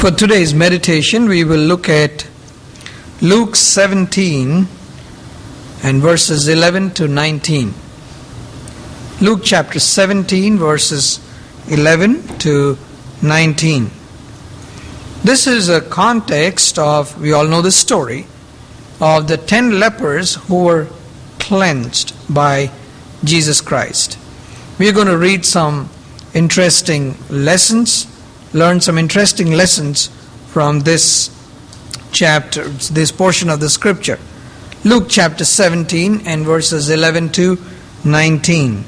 For today's meditation, we will look at Luke 17 and verses 11 to 19. Luke chapter 17, verses 11 to 19. This is a context of, we all know the story, of the 10 lepers who were cleansed by Jesus Christ. We are going to read some interesting lessons, learn some interesting lessons from this chapter, this portion of the scripture. Luke chapter 17 and verses 11 to 19.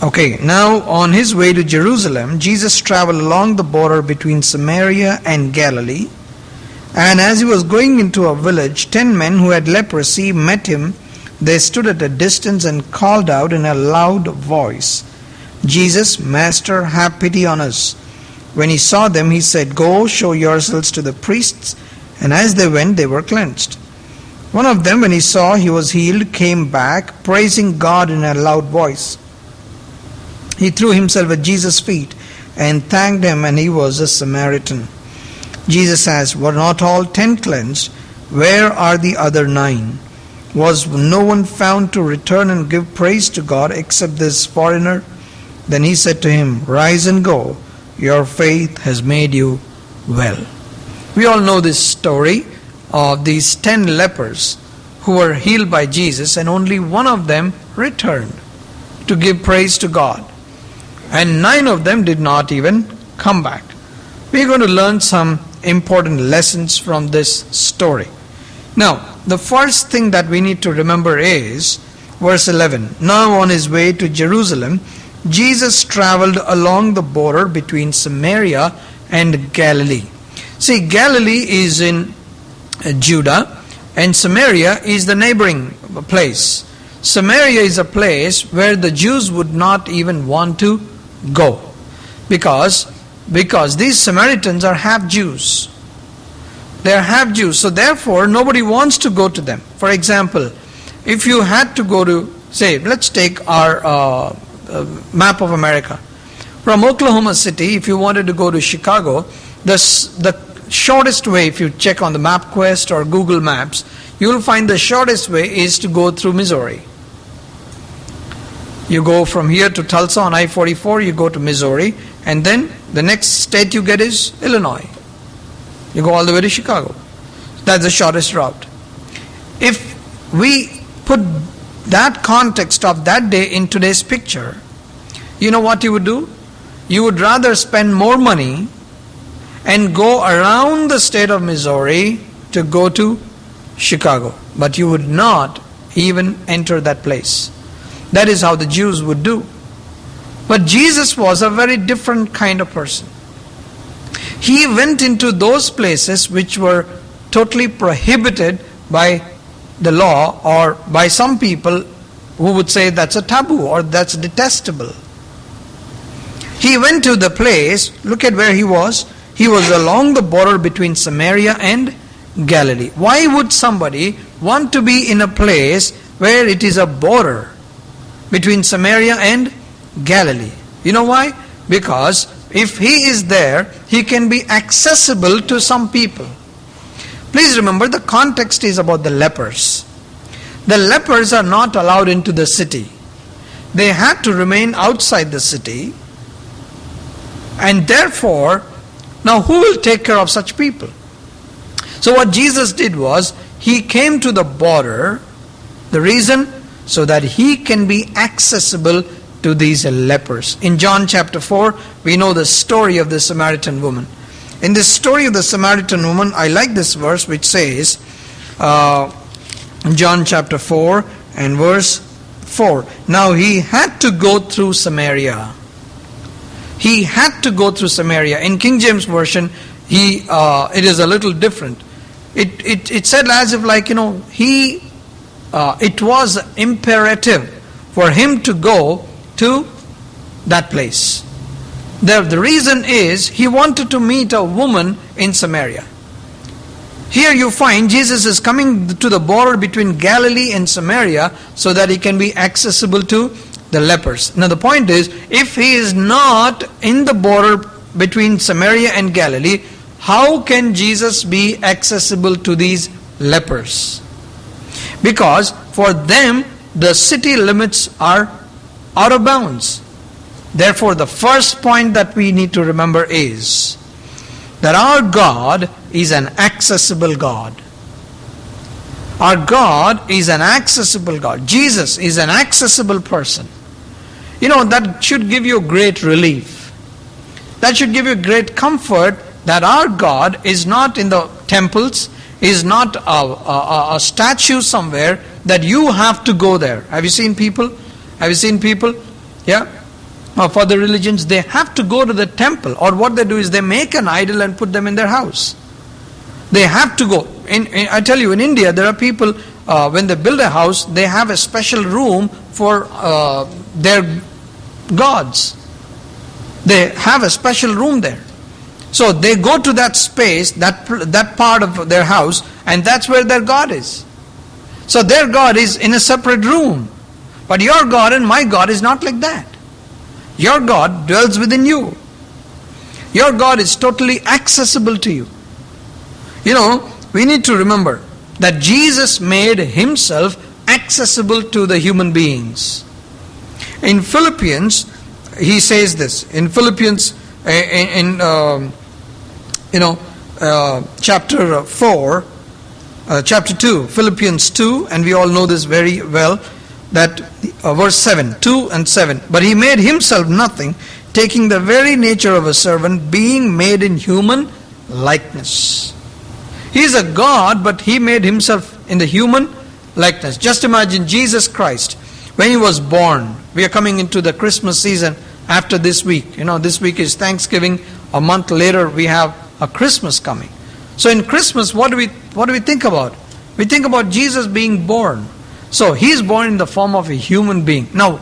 Okay, now on his way to Jerusalem, Jesus traveled along the border between Samaria and Galilee. And as he was going into a village, 10 men who had leprosy met him. They stood at a distance and called out in a loud voice, "Jesus, Master, have pity on us." When he saw them, he said, "Go, show yourselves to the priests." And as they went, they were cleansed. One of them, when he saw he was healed, came back, praising God in a loud voice. He threw himself at Jesus' feet and thanked him, and he was a Samaritan. Jesus asked, "Were not all 10 cleansed? Where are the other 9? Was no one found to return and give praise to God except this foreigner?" Then he said to him, "Rise and go. Your faith has made you well." We all know this story of these 10 lepers who were healed by Jesus, and only one of them returned to give praise to God. And 9 of them did not even come back. We're going to learn some important lessons from this story. Now, the first thing that we need to remember is verse 11. Now on his way to Jerusalem, Jesus traveled along the border between Samaria and Galilee. See, Galilee is in Judah, and Samaria is the neighboring place. Samaria is a place where the Jews would not even want to go, because these Samaritans are half Jews. They are half Jews, so therefore nobody wants to go to them. For example, if you had to go to, say, let's take our map of America. From Oklahoma City, if you wanted to go to Chicago, the shortest way, if you check on the MapQuest or Google Maps, you will find the shortest way is to go through Missouri. You go from here to Tulsa on I-44, you go to Missouri, and then the next state you get is Illinois. You go all the way to Chicago. That's the shortest route. If we put that context of that day in today's picture, you know what you would do? You would rather spend more money and go around the state of Missouri to go to Chicago. But you would not even enter that place. That is how the Jews would do. But Jesus was a very different kind of person. He went into those places which were totally prohibited by the law, or by some people who would say that's a taboo or that's detestable. He went to the place, look at where he was. He was along the border between Samaria and Galilee. Why would somebody want to be in a place where it is a border between Samaria and Galilee? You know why? Because if he is there, he can be accessible to some people. Please remember, the context is about the lepers. The lepers are not allowed into the city. They had to remain outside the city. And therefore, now who will take care of such people? So what Jesus did was, he came to the border. The reason? So that he can be accessible to these lepers. In John chapter 4, we know the story of the Samaritan woman. In this story of the Samaritan woman, I like this verse which says, John chapter 4 and verse 4. Now he had to go through Samaria. He had to go through Samaria. In King James Version, it is a little different. It said as if like, it was imperative for him to go to that place. The reason is he wanted to meet a woman in Samaria. Here you find Jesus is coming to the border between Galilee and Samaria so that he can be accessible to the lepers. Now the point is, if he is not in the border between Samaria and Galilee, how can Jesus be accessible to these lepers? Because for them, the city limits are out of bounds. Therefore, the first point that we need to remember is that our God is an accessible God. Our God is an accessible God. Jesus is an accessible person. That should give you great relief. That should give you great comfort that our God is not in the temples, is not a statue somewhere that you have to go there. Have you seen people? Yeah. For the religions, they have to go to the temple, or what they do is they make an idol and put them in their house. They have to go. I tell you, in India, there are people, when they build a house, they have a special room for their gods. They have a special room there. So they go to that space, that part of their house, and that's where their God is. So their God is in a separate room. But your God and my God is not like that. Your God dwells within you. Your God is totally accessible to you. We need to remember that Jesus made himself accessible to the human beings. In Philippians, he says this. In Philippians, chapter 4, chapter 2, Philippians 2, and we all know this very well, that verse 7, 2 and 7. But he made himself nothing, taking the very nature of a servant, being made in human likeness. He is a God, but he made himself in the human likeness. Just imagine Jesus Christ, when he was born. We are coming into the Christmas season after this week. This week is Thanksgiving. A month later, we have a Christmas coming. So in Christmas, what do we think about? We think about Jesus being born. So he is born in the form of a human being. Now,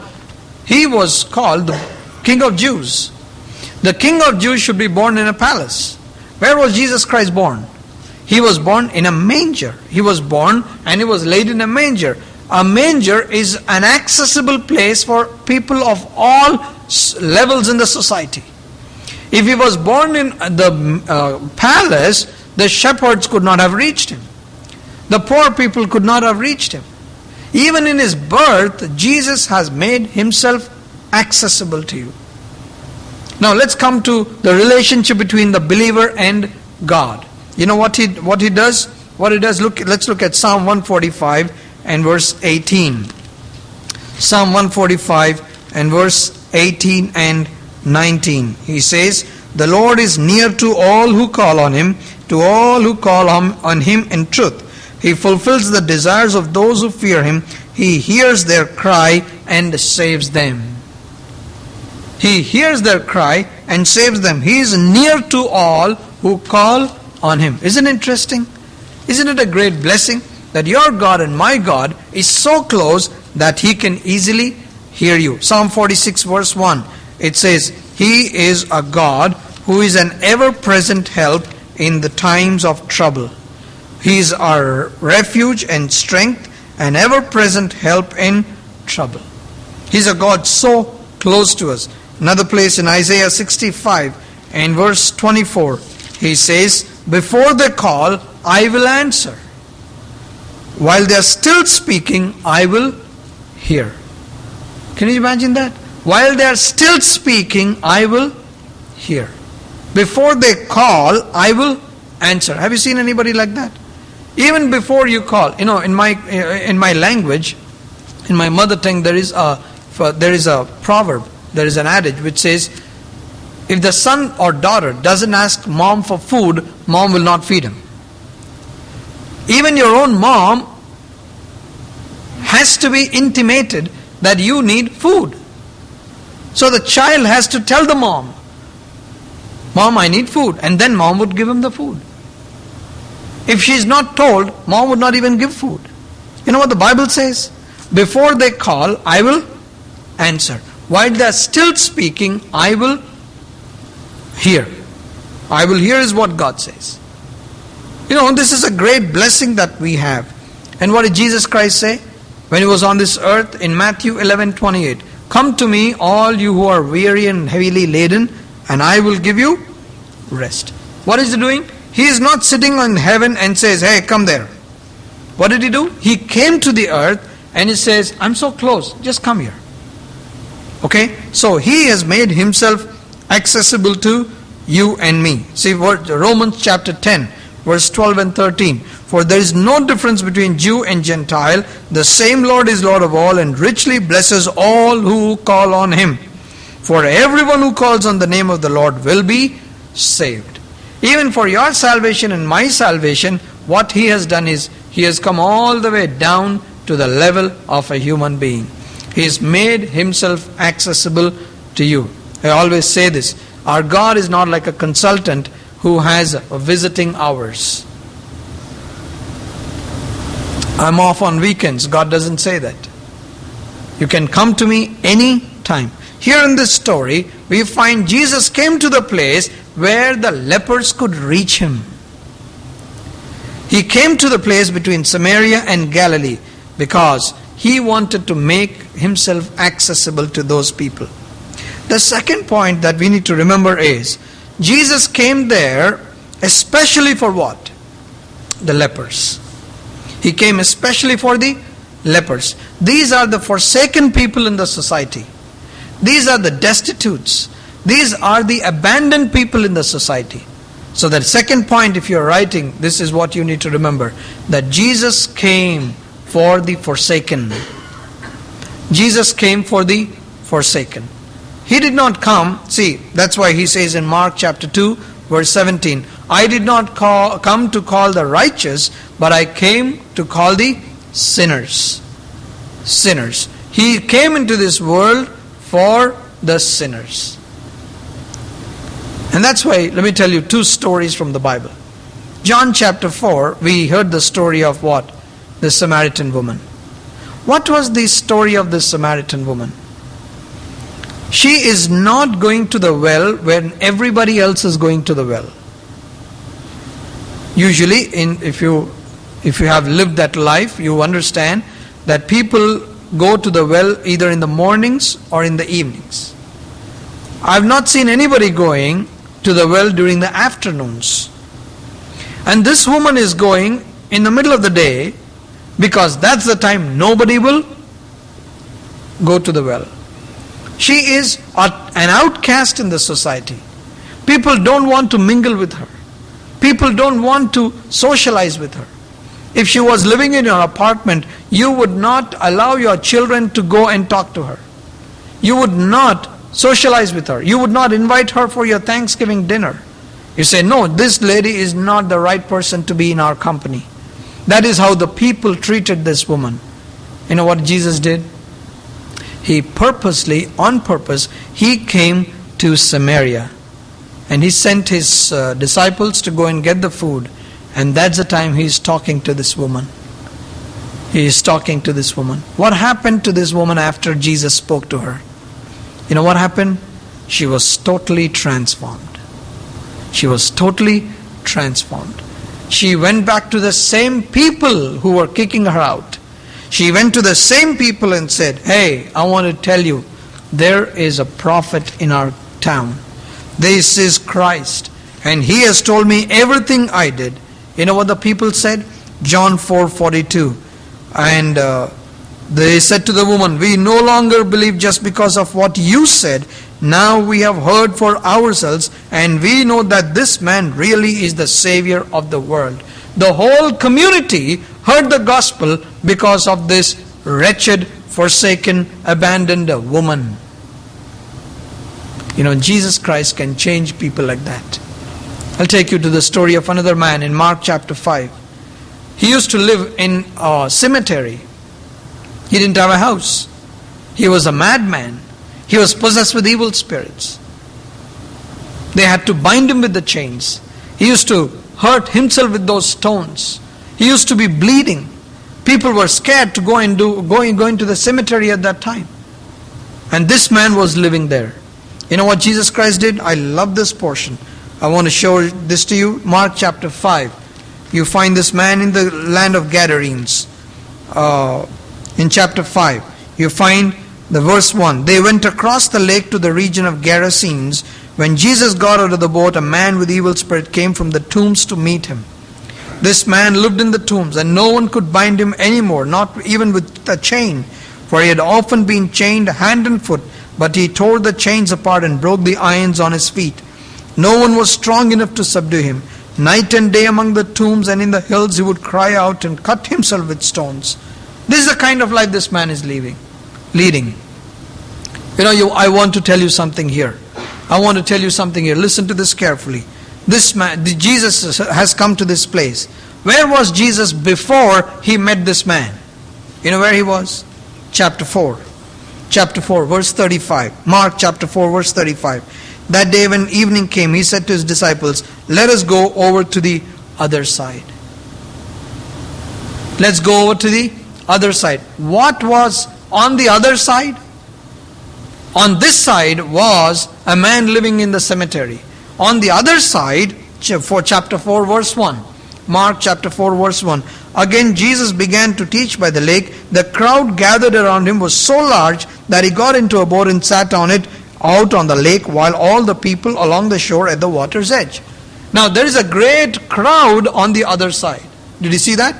he was called the King of Jews. The King of Jews should be born in a palace. Where was Jesus Christ born? He was born in a manger. He was born and he was laid in a manger. A manger is an accessible place for people of all levels in the society. If he was born in the palace, the shepherds could not have reached him. The poor people could not have reached him. Even in his birth, Jesus has made himself accessible to you. Now let's come to the relationship between the believer and God. You know what he does? Let's look at Psalm 145 and verse 18. Psalm 145 and verse 18 and 19. He says, "The Lord is near to all who call on him, to all who call on him in truth. He fulfills the desires of those who fear him. He hears their cry and saves them." He hears their cry and saves them. He is near to all who call on him. Isn't it interesting? Isn't it a great blessing that your God and my God is so close that he can easily hear you? Psalm 46 verse 1. It says, "He is a God who is an ever-present help in the times of trouble. He is our refuge and strength, an ever-present help in trouble." He's a God so close to us. Another place in Isaiah 65 and verse 24, he says, "Before they call, I will answer. While they are still speaking, I will hear." Can you imagine that? While they are still speaking, I will hear. Before they call, I will answer. Have you seen anybody like that? Even before you call, in my language, in my mother tongue, there is a proverb, there is an adage which says, if the son or daughter doesn't ask mom for food, mom will not feed him. Even your own mom has to be intimated that you need food. So the child has to tell the mom, "Mom, I need food," and then mom would give him the food. If she is not told, mom would not even give food. You know what the Bible says? Before they call, I will answer. While they are still speaking, I will hear. I will hear is what God says. This is a great blessing that we have. And what did Jesus Christ say when he was on this earth in Matthew 11:28? "Come to me, all you who are weary and heavily laden, and I will give you rest. What is he doing? He is not sitting in heaven and says, hey, come there. What did he do? He came to the earth and he says, I'm so close, just come here. Okay? So he has made himself accessible to you and me. See Romans chapter 10, verse 12 and 13. For there is no difference between Jew and Gentile. The same Lord is Lord of all and richly blesses all who call on him. For everyone who calls on the name of the Lord will be saved. Even for your salvation and my salvation, what he has done is, he has come all the way down to the level of a human being. He has made himself accessible to you. I always say this. Our God is not like a consultant who has visiting hours. I'm off on weekends. God doesn't say that. You can come to me any time. Here in this story, we find Jesus came to the place where the lepers could reach him. He came to the place between Samaria and Galilee because he wanted to make himself accessible to those people. The second point that we need to remember is, Jesus came there especially for what? The lepers. He came especially for the lepers. These are the forsaken people in the society. These are the destitutes. These are the abandoned people in the society. So the second point, if you're writing, this is what you need to remember. That Jesus came for the forsaken. Jesus came for the forsaken. He did not come, see, that's why he says in Mark chapter 2, verse 17, I did not come to call the righteous, but I came to call the sinners. Sinners. He came into this world for the sinners. And that's why, let me tell you two stories from the Bible. John chapter 4, we heard the story of what? The Samaritan woman. What was the story of this Samaritan woman? She is not going to the well when everybody else is going to the well. Usually, if you have lived that life, you understand that people go to the well either in the mornings or in the evenings. I have not seen anybody going to the well during the afternoons. And this woman is going in the middle of the day because that's the time nobody will go to the well. She is an outcast in the society. People don't want to mingle with her. People don't want to socialize with her. If she was living in your apartment, you would not allow your children to go and talk to her. You would not socialize with her. You would not invite her for your Thanksgiving dinner. You say, no, this lady is not the right person to be in our company. That is how the people treated this woman. You know what Jesus did? He purposely, on purpose, he came to Samaria. And he sent his disciples to go and get the food. And that's the time he is talking to this woman. He is talking to this woman. What happened to this woman after Jesus spoke to her? You know what happened? She was totally transformed. She was totally transformed. She went back to the same people who were kicking her out. She went to the same people and said, hey, I want to tell you, there is a prophet in our town. This is Christ. And he has told me everything I did. You know what the people said? John 4:42. And they said to the woman, we no longer believe just because of what you said. Now we have heard for ourselves, and we know that this man really is the Savior of the world. The whole community heard the gospel because of this wretched, forsaken, abandoned woman. You know, Jesus Christ can change people like that. I'll take you to the story of another man in Mark chapter 5. He used to live in a cemetery. He didn't have a house. He was a madman. He was possessed with evil spirits. They had to bind him with the chains. He used to hurt himself with those stones. He used to be bleeding. People were scared to go into the cemetery at that time. And this man was living there. You know what Jesus Christ did? I love this portion. I want to show this to you. Mark chapter 5. You find this man in the land of Gadarenes. In chapter 5, you find the verse 1. They went across the lake to the region of Gerasenes. When Jesus got out of the boat, a man with evil spirit came from the tombs to meet him. This man lived in the tombs, and no one could bind him anymore, not even with a chain, for he had often been chained hand and foot, but he tore the chains apart and broke the irons on his feet. No one was strong enough to subdue him. Night and day among the tombs and in the hills he would cry out and cut himself with stones. This is the kind of life this man is leading. I want to tell you something here. Listen to this carefully. This man, Jesus has come to this place. Where was Jesus before he met this man? You know where he was? Chapter 4, verse 35. Mark chapter 4, verse 35. That day when evening came, he said to his disciples, "Let us go over to the other side." Let's go over to the other side. What was on the other side? On this side was a man living in the cemetery. On the other side, for chapter 4, verse 1. Mark chapter 4, verse 1. Again Jesus began to teach by the lake. The crowd gathered around him was so large that he got into a boat and sat on it out on the lake, while all the people along the shore at the water's edge. Now there is a great crowd on the other side. Did you see that?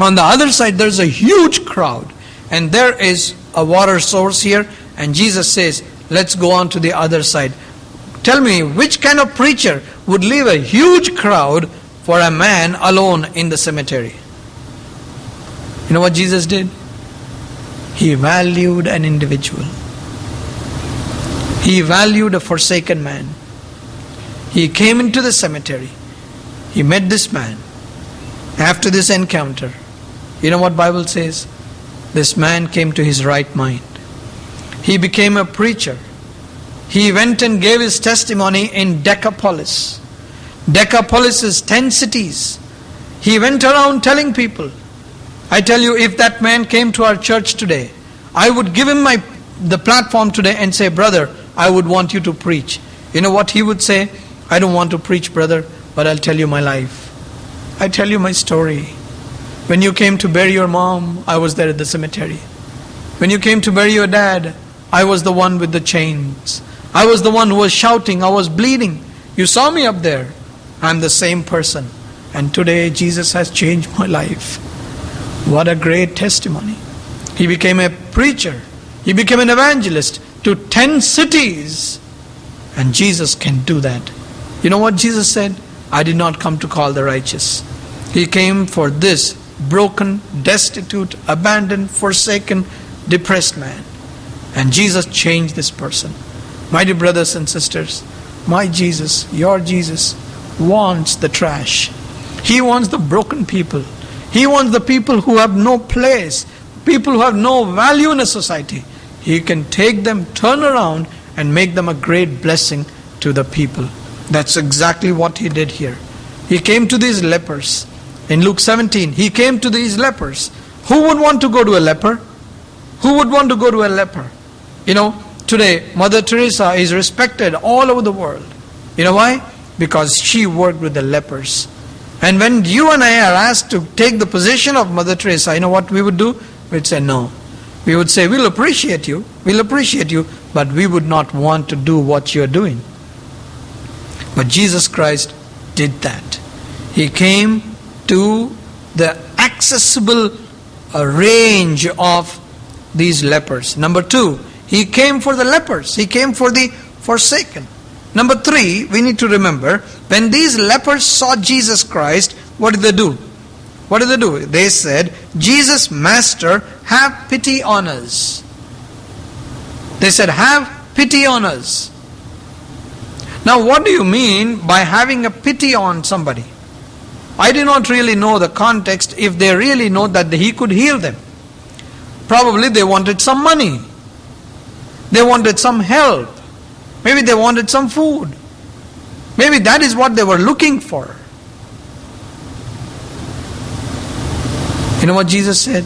On the other side there is a huge crowd, and there is a water source here, and Jesus says, let's go on to the other side. Tell me, which kind of preacher would leave a huge crowd for a man alone in the cemetery? You know what Jesus did? He valued an individual. He valued a forsaken man. He came into the cemetery. He met this man. After this encounter, you know what Bible says? This man came to his right mind. He became a preacher. He went and gave his testimony in Decapolis. Decapolis is 10 cities. He went around telling people. I tell you, if that man came to our church today, I would give him the platform today and say, brother, I would want you to preach. You know what he would say? I don't want to preach, brother, but I'll tell you my life. I tell you my story. When you came to bury your mom, I was there at the cemetery. When you came to bury your dad, I was the one with the chains. I was the one who was shouting. I was bleeding. You saw me up there. I'm the same person. And today Jesus has changed my life. What a great testimony. He became a preacher. He became an evangelist to 10 cities. And Jesus can do that. You know what Jesus said? I did not come to call the righteous. He came for this broken, destitute, abandoned, forsaken, depressed man. And Jesus changed this person. My dear brothers and sisters, my Jesus, your Jesus, wants the trash. He wants the broken people. He wants the people who have no place, people who have no value in a society. He can take them, turn around, and make them a great blessing to the people. That's exactly what he did here. He came to these lepers. In Luke 17, he came to these lepers. Who would want to go to a leper? Who would want to go to a leper? You know, today, Mother Teresa is respected all over the world. You know why? Because she worked with the lepers. And when you and I are asked to take the position of Mother Teresa, you know what we would do? We'd say no. We would say, we'll appreciate you, but we would not want to do what you're doing. But Jesus Christ did that. He came to the accessible range of these lepers. Number 2, he came for the lepers. He came for the forsaken. Number 3, we need to remember, when these lepers saw Jesus Christ, what did they do? What did they do? They said, Jesus, Master, have pity on us. They said, have pity on us. Now, what do you mean by having a pity on somebody? I do not really know the context if they really know that he could heal them. Probably they wanted some money. They wanted some help. Maybe they wanted some food. Maybe that is what they were looking for. You know what Jesus said?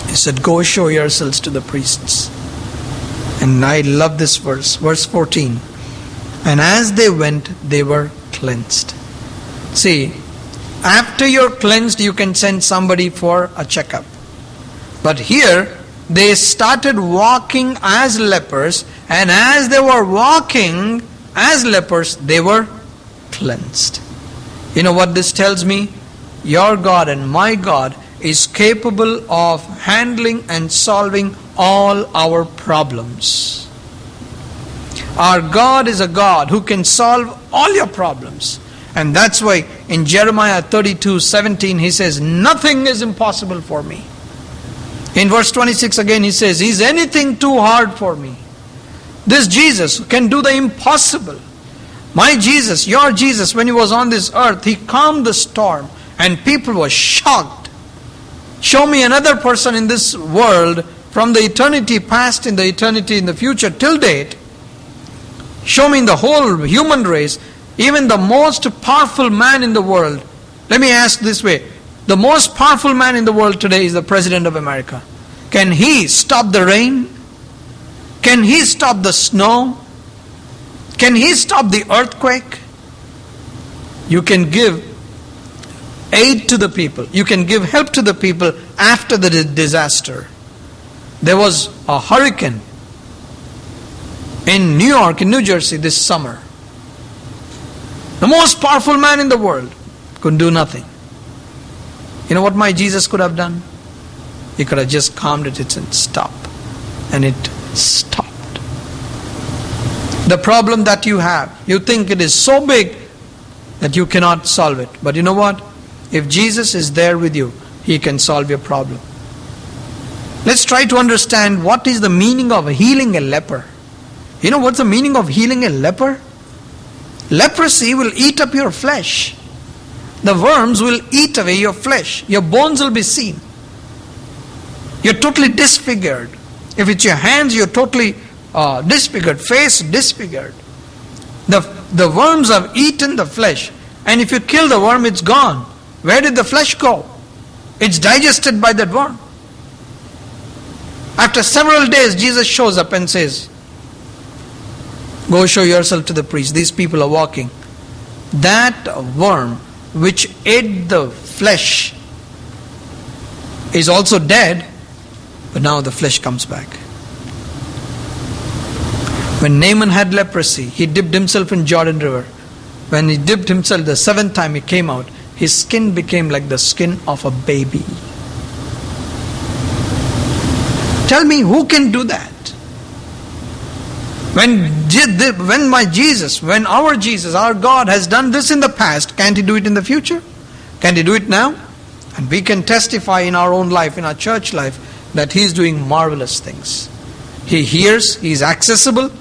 He said, go show yourselves to the priests. And I love this verse, verse 14. And as they went, they were cleansed. See, after you're cleansed, you can send somebody for a checkup. But here, they started walking as lepers, And as they were walking as lepers, they were cleansed. You know what this tells me? Your God and my God is capable of handling and solving all our problems. Our God is a God who can solve all your problems. And that's why in Jeremiah 32:17 he says, nothing is impossible for me. In verse 26 again he says, is anything too hard for me? This Jesus can do the impossible. My Jesus, your Jesus, when he was on this earth, he calmed the storm and people were shocked. Show me another person in this world from the eternity past in the eternity in the future till date. Show me in the whole human race, even the most powerful man in the world. Let me ask this way. The most powerful man in the world today is the President of America. Can he stop the rain? Can he stop the snow? Can he stop the earthquake? You can give aid to the people. You can give help to the people after the disaster. There was a hurricane in New York, in New Jersey this summer. The most powerful man in the world could do nothing. You know what my Jesus could have done? He could have just calmed it and stopped. And it stopped. The problem that you have, you think it is so big that you cannot solve it. But you know what? If Jesus is there with you, he can solve your problem. Let's try to understand what is the meaning of healing a leper. You know what's the meaning of healing a leper? Leprosy will eat up your flesh. The worms will eat away your flesh. Your bones will be seen. You're totally disfigured. If it's your hands, you're totally disfigured. Face disfigured. The worms have eaten the flesh. And if you kill the worm, it's gone. Where did the flesh go? It's digested by that worm. After several days, Jesus shows up and says, go show yourself to the priest. These people are walking. That worm which ate the flesh is also dead, but now the flesh comes back. When Naaman had leprosy, he dipped himself in Jordan River. When he dipped himself the seventh time he came out, his skin became like the skin of a baby. Tell me, who can do that? When our Jesus, our God has done this in the past, can't he do it in the future? Can he do it now? And we can testify in our own life, in our church life, that he is doing marvelous things. He hears, he is accessible.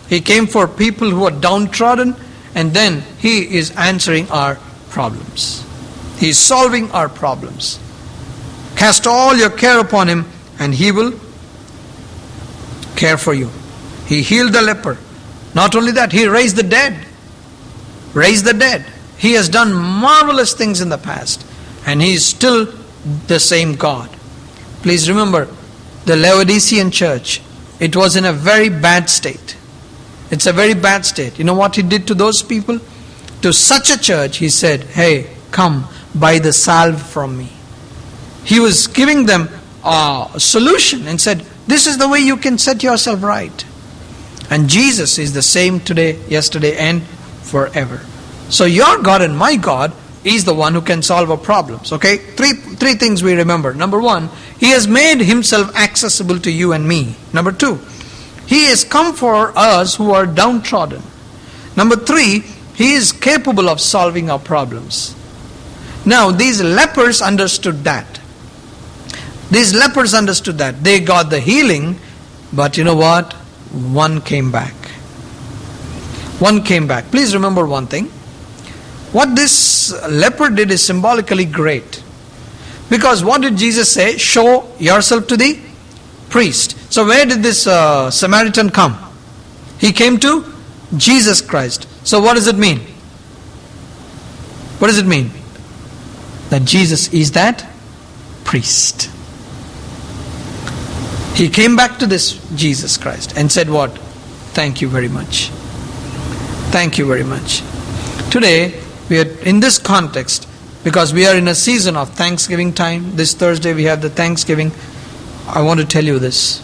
He came for people who are downtrodden, and then he is answering our problems. He is solving our problems. Cast all your care upon him, and he will care for you. He healed the leper. Not only that, he raised the dead. Raised the dead. He has done marvelous things in the past, and he is still the same God. Please remember, the Laodicean church, it was in a very bad state. It's a very bad state. You know what he did to those people? To such a church, he said, hey, come, buy the salve from me. He was giving them a solution and said, this is the way you can set yourself right. And Jesus is the same today, yesterday, and forever. So your God and my God is the one who can solve our problems. Okay? Three things we remember. Number one, he has made himself accessible to you and me. Number two, he has come for us who are downtrodden. Number three, he is capable of solving our problems. Now, these lepers understood that. These lepers understood that. They got the healing, but you know what? One came back. One came back. Please remember one thing. What this leper did is symbolically great. Because what did Jesus say? Show yourself to the priest. So where did this Samaritan come? He came to Jesus Christ. So what does it mean? What does it mean? That Jesus is that priest. He came back to this Jesus Christ and said what? Thank you very much. Thank you very much. Today, we are in this context, because we are in a season of Thanksgiving time. This Thursday we have the Thanksgiving. I want to tell you this.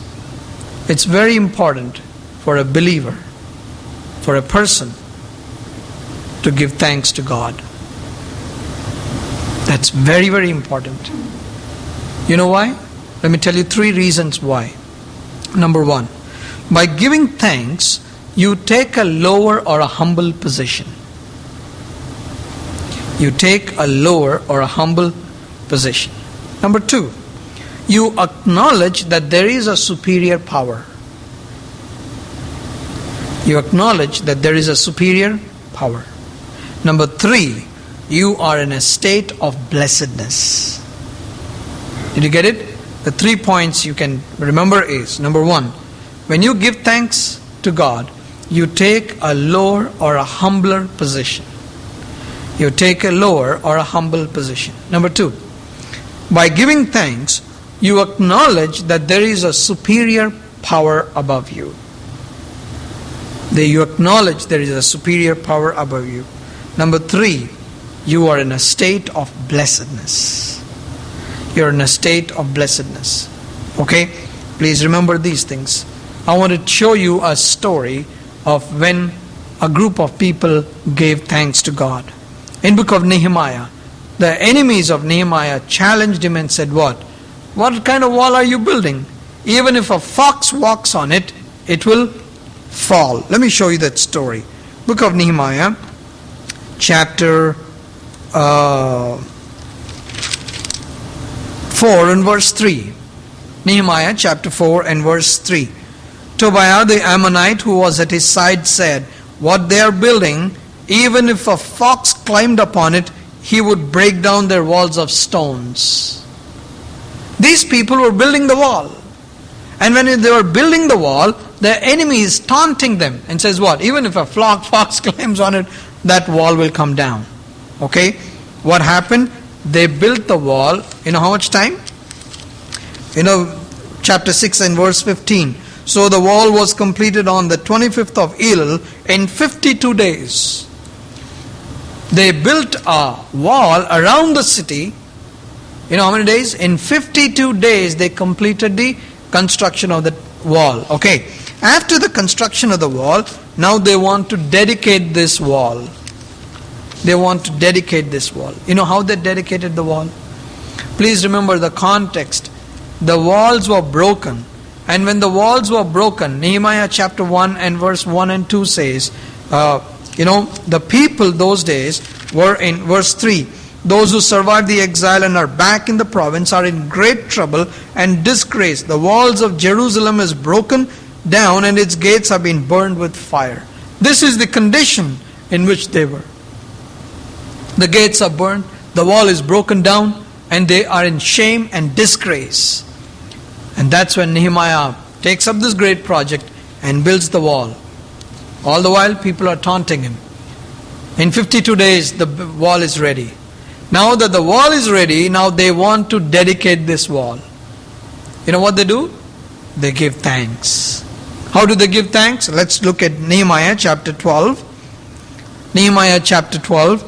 It's very important for a believer, for a person to give thanks to God. That's very, very important. You know why? Let me tell you 3 reasons why. Number 1, by giving thanks, you take a lower or a humble position. You take a lower or a humble position. Number 2, you acknowledge that there is a superior power. You acknowledge that there is a superior power. Number 3, you are in a state of blessedness. Did you get it? The 3 points you can remember is, number 1, when you give thanks to God, you take a lower or a humbler position. You take a lower or a humble position. Number 2, by giving thanks, you acknowledge that there is a superior power above you. You acknowledge there is a superior power above you. Number 3, you are in a state of blessedness. You're in a state of blessedness. Okay? Please remember these things. I want to show you a story of when a group of people gave thanks to God. In book of Nehemiah, the enemies of Nehemiah challenged him and said, what? What kind of wall are you building? Even if a fox walks on it, it will fall. Let me show you that story. Book of Nehemiah, chapter 4 and verse 3. Nehemiah chapter 4 and verse 3. Tobiah the Ammonite, who was at his side, said, what they are building, even if a fox climbed upon it, he would break down their walls of stones. These people were building the wall. And when they were building the wall, the enemy is taunting them and says what? Even if a fox climbs on it, that wall will come down. Okay? What happened? They built the wall. You know how much time? Chapter 6 and verse 15. So the wall was completed on the 25th of Elul in 52 days. They built a wall around the city. You know how many days? In 52 days they completed the construction of the wall. Okay. After the construction of the wall, now they want to dedicate this wall. They want to dedicate this wall. You know how they dedicated the wall? Please remember the context. The walls were broken. And when the walls were broken, Nehemiah chapter 1 and verse 1 and 2 says, the people those days were in verse 3. Those who survived the exile and are back in the province are in great trouble and disgrace. The walls of Jerusalem is broken down and its gates have been burned with fire. This is the condition in which they were. The gates are burned, the wall is broken down, and they are in shame and disgrace. And that's when Nehemiah takes up this great project and builds the wall. All the while, people are taunting him. In 52 days, the wall is ready. Now that the wall is ready, now they want to dedicate this wall. You know what they do? They give thanks. How do they give thanks? Let's look at Nehemiah chapter 12. Nehemiah chapter 12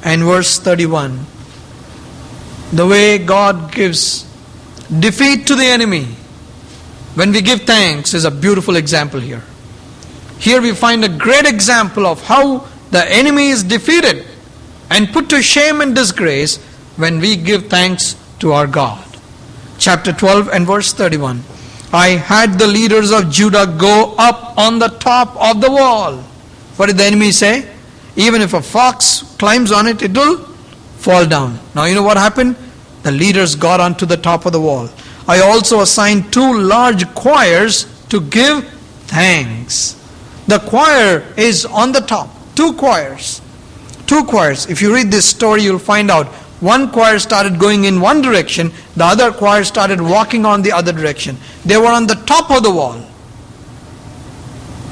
and verse 31. The way God gives defeat to the enemy when we give thanks is a beautiful example here. Here we find a great example of how the enemy is defeated and put to shame and disgrace when we give thanks to our God. Chapter 12 and verse 31. I had the leaders of Judah go up on the top of the wall. What did the enemy say? Even if a fox climbs on it, it will fall down. Now you know what happened? The leaders got onto the top of the wall. I also assigned 2 large choirs to give thanks. The choir is on the top. 2 choirs. 2 choirs. If you read this story, you'll find out. One choir started going in one direction. The other choir started walking on the other direction. They were on the top of the wall.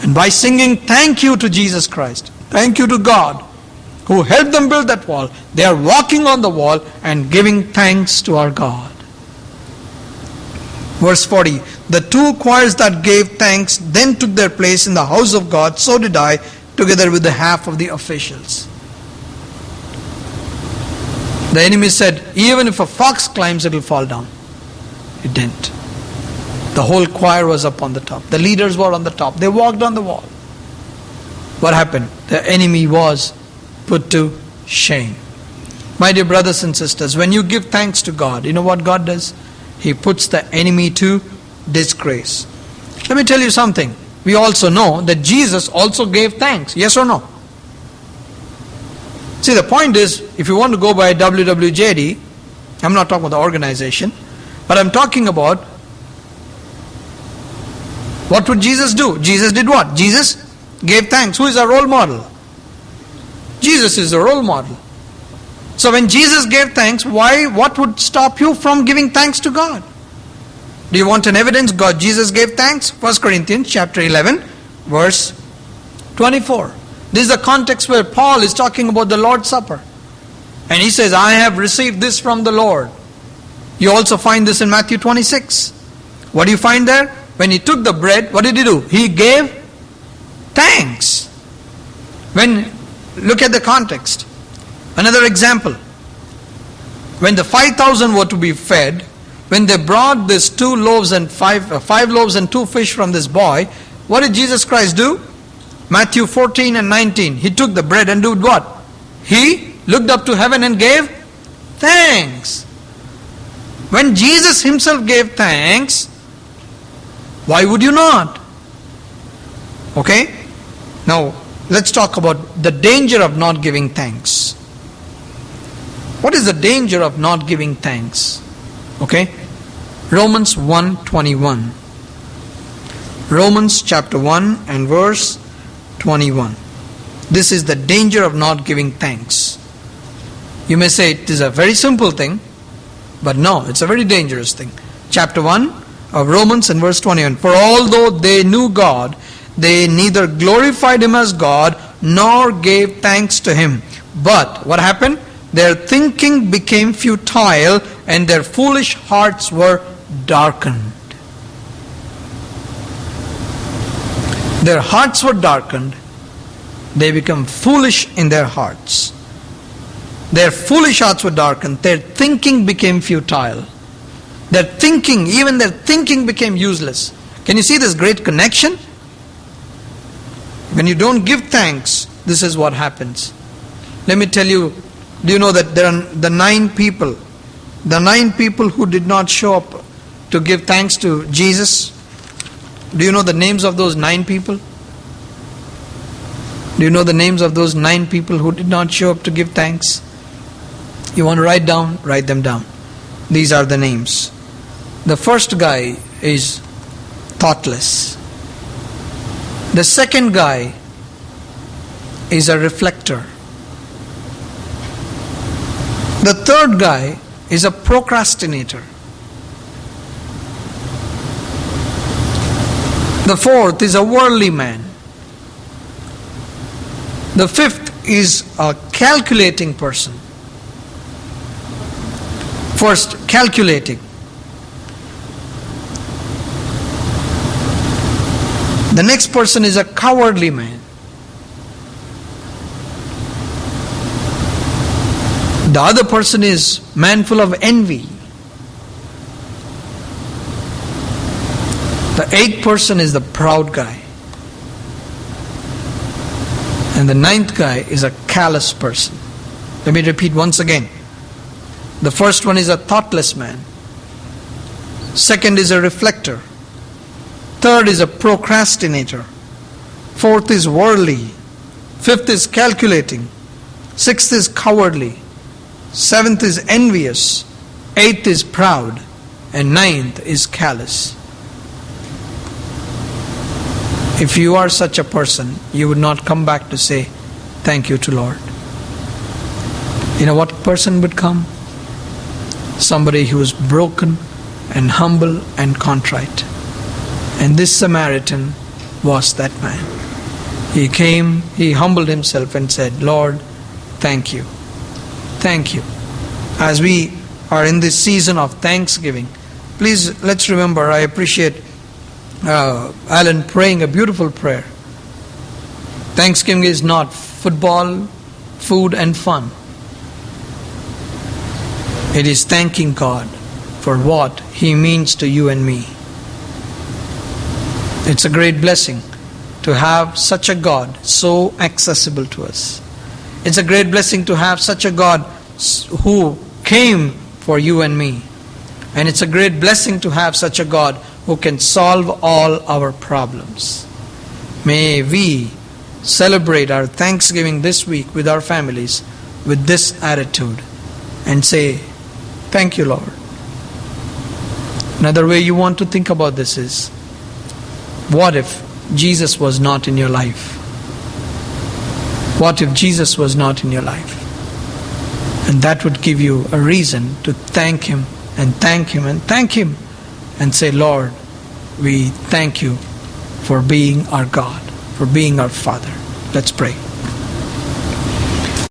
And by singing thank you to Jesus Christ, thank you to God who helped them build that wall, they are walking on the wall and giving thanks to our God. Verse 40. The 2 choirs that gave thanks then took their place in the house of God. So did I, together with the half of the officials. The enemy said, even if a fox climbs, it will fall down. It didn't. The whole choir was up on the top. The leaders were on the top. They walked on the wall. What happened? The enemy was put to shame. My dear brothers and sisters, when you give thanks to God, you know what God does? He puts the enemy to disgrace. Let me tell you something. We also know that Jesus also gave thanks. Yes or no? See, the point is, if you want to go by WWJD, I'm not talking about the organization, but I'm talking about what would Jesus do? Jesus did what? Jesus gave thanks. Who is our role model? Jesus is the role model. So when Jesus gave thanks, what would stop you from giving thanks to God? Do you want an evidence Jesus gave thanks? 1 Corinthians chapter 11, verse 24. This is the context where Paul is talking about the Lord's Supper. And he says, I have received this from the Lord. You also find this in Matthew 26. What do you find there? When he took the bread, what did he do? He gave thanks. Look at the context. Another example. When the 5,000 were to be fed, when they brought this 5 loaves and 2 fish from this boy, what did Jesus Christ do? Matthew 14 and 19. He took the bread and did what? He looked up to heaven and gave thanks. When Jesus himself gave thanks, why would you not? Okay? Now, let's talk about the danger of not giving thanks. What is the danger of not giving thanks? Okay? Romans 1:21. Romans chapter 1 and verse 21. This is the danger of not giving thanks. You may say it is a very simple thing, but no, it's a very dangerous thing. Chapter 1 of Romans and verse 21. For although they knew God, they neither glorified Him as God nor gave thanks to Him. But what happened? Their thinking became futile and their foolish hearts were darkened. Their hearts were darkened. They become foolish in their hearts. Their foolish hearts were darkened. Their thinking became futile. Their thinking became useless. Can you see this great connection? When you don't give thanks, this is what happens. Let me tell you, do you know that there are the 9 people who did not show up to give thanks to Jesus? Do you know the names of those 9 people? Do you know the names of those 9 people who did not show up to give thanks? You want to write them down. These are the names. The first guy is thoughtless. The second guy is a reflector. The third guy is a procrastinator. The fourth is a worldly man. The fifth is a calculating person. First, calculating. The next person is a cowardly man. The other person is man full of envy. The 8th person is the proud guy. And the 9th guy is a callous person. Let me repeat once again. The first one is a thoughtless man. Second is a reflector. Third is a procrastinator. Fourth is worldly. Fifth is calculating. Sixth is cowardly. Seventh is envious. Eighth is proud. And ninth is callous. If you are such a person, you would not come back to say, thank you to Lord. You know what person would come? Somebody who is broken and humble and contrite. And this Samaritan was that man. He came, he humbled himself and said, Lord, thank you. Thank you. As we are in this season of thanksgiving, please let's remember, I appreciate Alan praying a beautiful prayer. Thanksgiving is not football, food and fun. It is thanking God for what He means to you and me. It's a great blessing to have such a God so accessible to us. It's a great blessing to have such a God who came for you and me. And it's a great blessing to have such a God who can solve all our problems. May we celebrate our Thanksgiving this week with our families with this attitude and say, thank you, Lord. Another way you want to think about this is, what if Jesus was not in your life? What if Jesus was not in your life? And that would give you a reason to thank Him and thank Him and thank Him and say, Lord, we thank you for being our God, for being our Father. Let's pray.